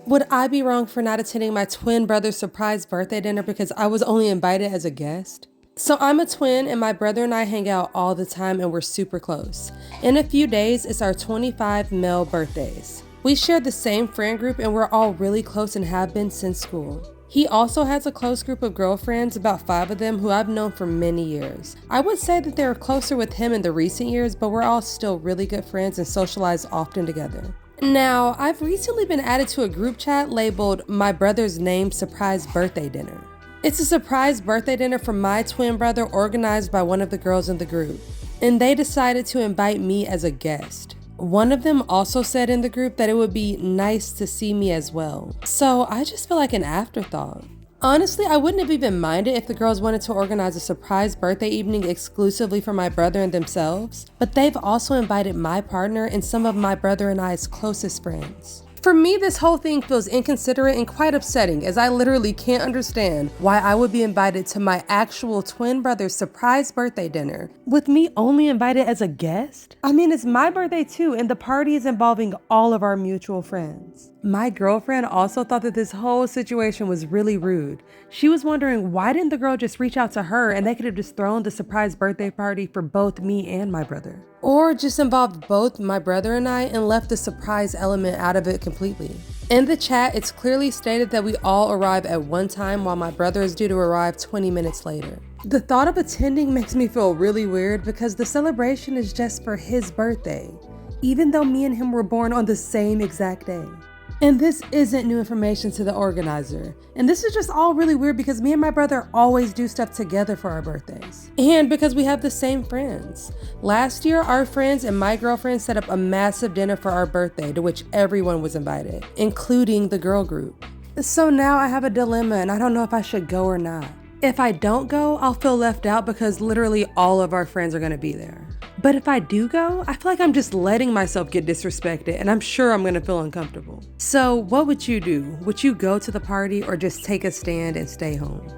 Would I be wrong for not attending my twin brother's surprise birthday dinner because I was only invited as a guest? So I'm a twin and my brother and I hang out all the time and we're super close. In a few days, it's our 25 male birthdays. We share the same friend group and we're all really close and have been since school. He also has a close group of girlfriends, about 5 of them, who I've known for many years. I would say that they're closer with him in the recent years, but we're all still really good friends and socialize often together. Now, I've recently been added to a group chat labeled My Brother's Name Surprise Birthday Dinner. It's a surprise birthday dinner for my twin brother organized by one of the girls in the group, and they decided to invite me as a guest. One of them also said in the group that it would be nice to see me as well. So I just feel like an afterthought. Honestly, I wouldn't have even minded if the girls wanted to organize a surprise birthday evening exclusively for my brother and themselves, but they've also invited my partner and some of my brother and I's closest friends. For me, this whole thing feels inconsiderate and quite upsetting, as I literally can't understand why I would be invited to my actual twin brother's surprise birthday dinner, with me only invited as a guest. I mean, it's my birthday too, and the party is involving all of our mutual friends. My girlfriend also thought that this whole situation was really rude. She was wondering, why didn't the girl just reach out to her and they could have just thrown the surprise birthday party for both me and my brother? Or just involved both my brother and I and left the surprise element out of it completely. In the chat, it's clearly stated that we all arrive at one time while my brother is due to arrive 20 minutes later. The thought of attending makes me feel really weird because the celebration is just for his birthday, even though me and him were born on the same exact day. And this isn't new information to the organizer. And this is just all really weird because me and my brother always do stuff together for our birthdays. And because we have the same friends. Last year, our friends and my girlfriend set up a massive dinner for our birthday to which everyone was invited, including the girl group. So now I have a dilemma and I don't know if I should go or not. If I don't go, I'll feel left out because literally all of our friends are gonna be there. But if I do go, I feel like I'm just letting myself get disrespected and I'm sure I'm gonna feel uncomfortable. So what would you do? Would you go to the party or just take a stand and stay home?